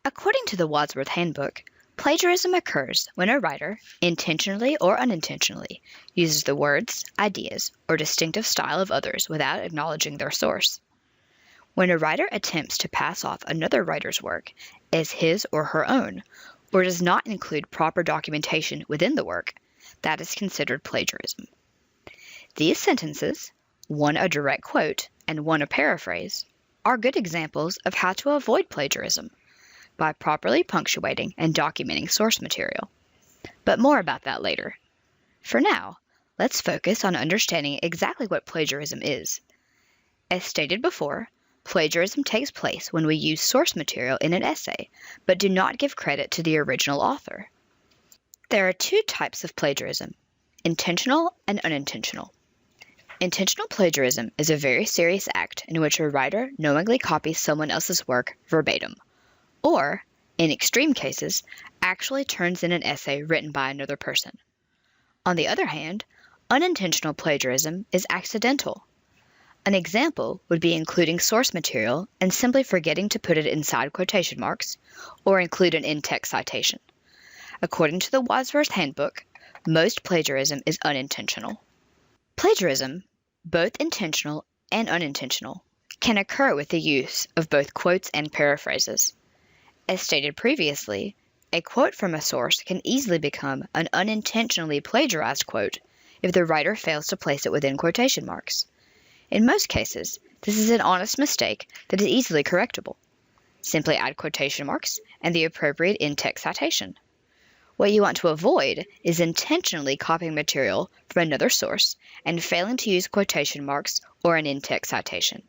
According to the Wadsworth Handbook, plagiarism occurs when a writer, intentionally or unintentionally, uses the words, ideas, or distinctive style of others without acknowledging their source. When a writer attempts to pass off another writer's work as his or her own, or does not include proper documentation within the work, that is considered plagiarism. These sentences, one a direct quote and one a paraphrase, are good examples of how to avoid plagiarism by properly punctuating and documenting source material. But more about that later. For now, let's focus on understanding exactly what plagiarism is. As stated before, plagiarism takes place when we use source material in an essay, but do not give credit to the original author. There are two types of plagiarism, intentional and unintentional. Intentional plagiarism is a very serious act in which a writer knowingly copies someone else's work verbatim, or, in extreme cases, actually turns in an essay written by another person. On the other hand, unintentional plagiarism is accidental. An example would be including source material and simply forgetting to put it inside quotation marks, or include an in-text citation. According to the Wadsworth Handbook, most plagiarism is unintentional. Plagiarism, both intentional and unintentional, can occur with the use of both quotes and paraphrases. As stated previously, a quote from a source can easily become an unintentionally plagiarized quote if the writer fails to place it within quotation marks. In most cases, this is an honest mistake that is easily correctable. Simply add quotation marks and the appropriate in-text citation. What you want to avoid is intentionally copying material from another source and failing to use quotation marks or an in-text citation.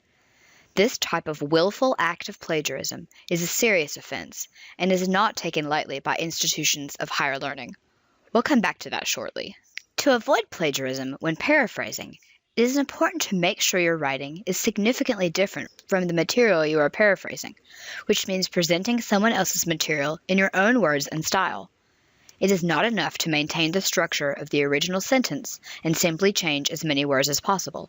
This type of willful act of plagiarism is a serious offense and is not taken lightly by institutions of higher learning. We'll come back to that shortly. To avoid plagiarism when paraphrasing, it is important to make sure your writing is significantly different from the material you are paraphrasing, which means presenting someone else's material in your own words and style. It is not enough to maintain the structure of the original sentence and simply change as many words as possible.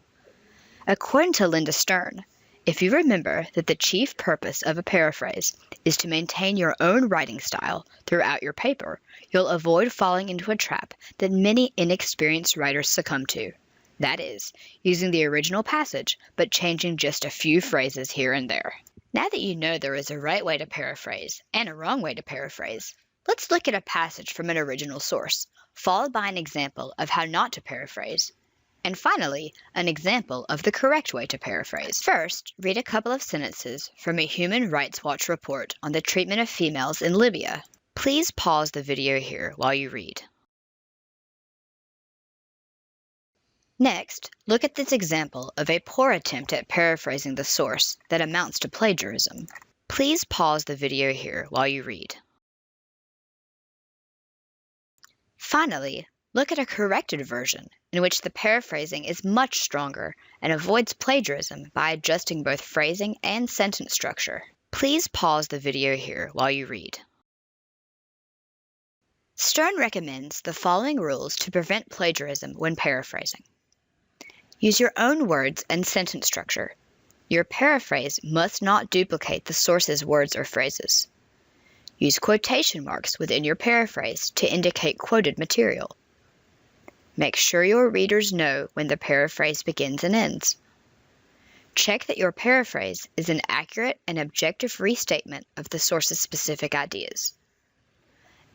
According to Linda Stern, if you remember that the chief purpose of a paraphrase is to maintain your own writing style throughout your paper, you'll avoid falling into a trap that many inexperienced writers succumb to. That is, using the original passage but changing just a few phrases here and there. Now that you know there is a right way to paraphrase and a wrong way to paraphrase, let's look at a passage from an original source, followed by an example of how not to paraphrase, and finally, an example of the correct way to paraphrase. First, read a couple of sentences from a Human Rights Watch report on the treatment of females in Libya. Please pause the video here while you read. Next, look at this example of a poor attempt at paraphrasing the source that amounts to plagiarism. Please pause the video here while you read. Finally, look at a corrected version in which the paraphrasing is much stronger and avoids plagiarism by adjusting both phrasing and sentence structure. Please pause the video here while you read. Stern recommends the following rules to prevent plagiarism when paraphrasing. Use your own words and sentence structure. Your paraphrase must not duplicate the source's words or phrases. Use quotation marks within your paraphrase to indicate quoted material. Make sure your readers know when the paraphrase begins and ends. Check that your paraphrase is an accurate and objective restatement of the source's specific ideas.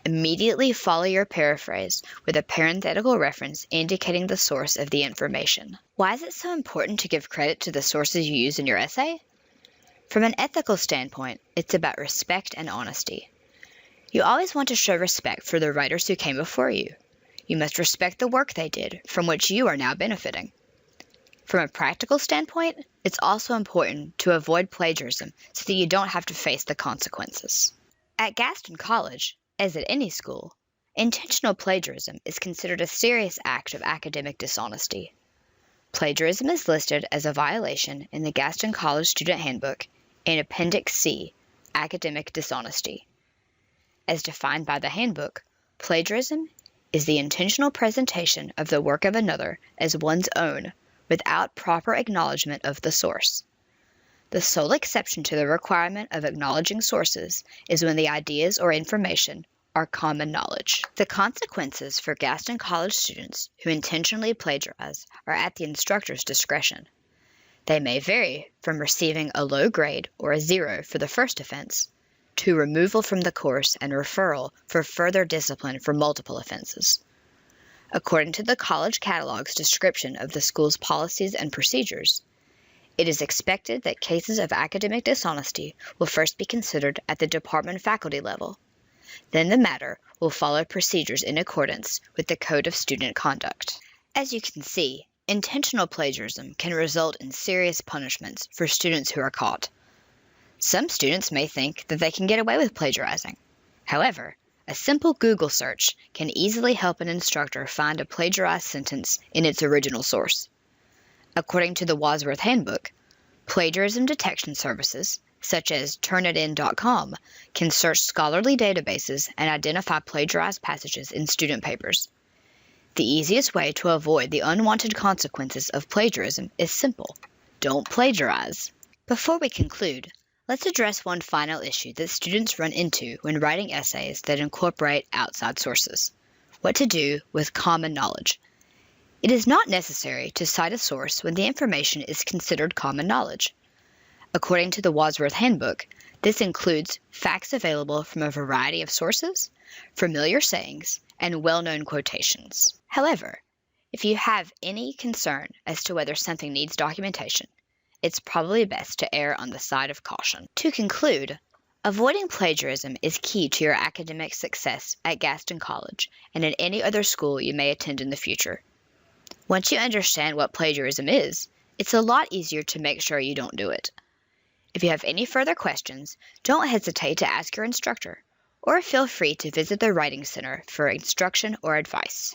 Immediately follow your paraphrase with a parenthetical reference indicating the source of the information. Why is it so important to give credit to the sources you use in your essay? From an ethical standpoint, it's about respect and honesty. You always want to show respect for the writers who came before you. You must respect the work they did, from which you are now benefiting. From a practical standpoint, it's also important to avoid plagiarism so that you don't have to face the consequences. At Gaston College, as at any school, intentional plagiarism is considered a serious act of academic dishonesty. Plagiarism is listed as a violation in the Gaston College Student Handbook in Appendix C, Academic Dishonesty. As defined by the handbook, plagiarism is the intentional presentation of the work of another as one's own without proper acknowledgement of the source. The sole exception to the requirement of acknowledging sources is when the ideas or information are common knowledge. The consequences for Gaston College students who intentionally plagiarize are at the instructor's discretion. They may vary from receiving a low grade or a 0 for the first offense to removal from the course and referral for further discipline for multiple offenses. According to the college catalog's description of the school's policies and procedures, it is expected that cases of academic dishonesty will first be considered at the department faculty level. Then the matter will follow procedures in accordance with the Code of Student Conduct. As you can see, intentional plagiarism can result in serious punishments for students who are caught. Some students may think that they can get away with plagiarizing. However, a simple Google search can easily help an instructor find a plagiarized sentence in its original source. According to the Wadsworth Handbook, plagiarism detection services, such as Turnitin.com, can search scholarly databases and identify plagiarized passages in student papers. The easiest way to avoid the unwanted consequences of plagiarism is simple: don't plagiarize. Before we conclude, let's address one final issue that students run into when writing essays that incorporate outside sources: what to do with common knowledge. It is not necessary to cite a source when the information is considered common knowledge. According to the Wadsworth Handbook, this includes facts available from a variety of sources, familiar sayings, and well-known quotations. However, if you have any concern as to whether something needs documentation, it's probably best to err on the side of caution. To conclude, avoiding plagiarism is key to your academic success at Gaston College and at any other school you may attend in the future. Once you understand what plagiarism is, it's a lot easier to make sure you don't do it. If you have any further questions, don't hesitate to ask your instructor, or feel free to visit the Writing Center for instruction or advice.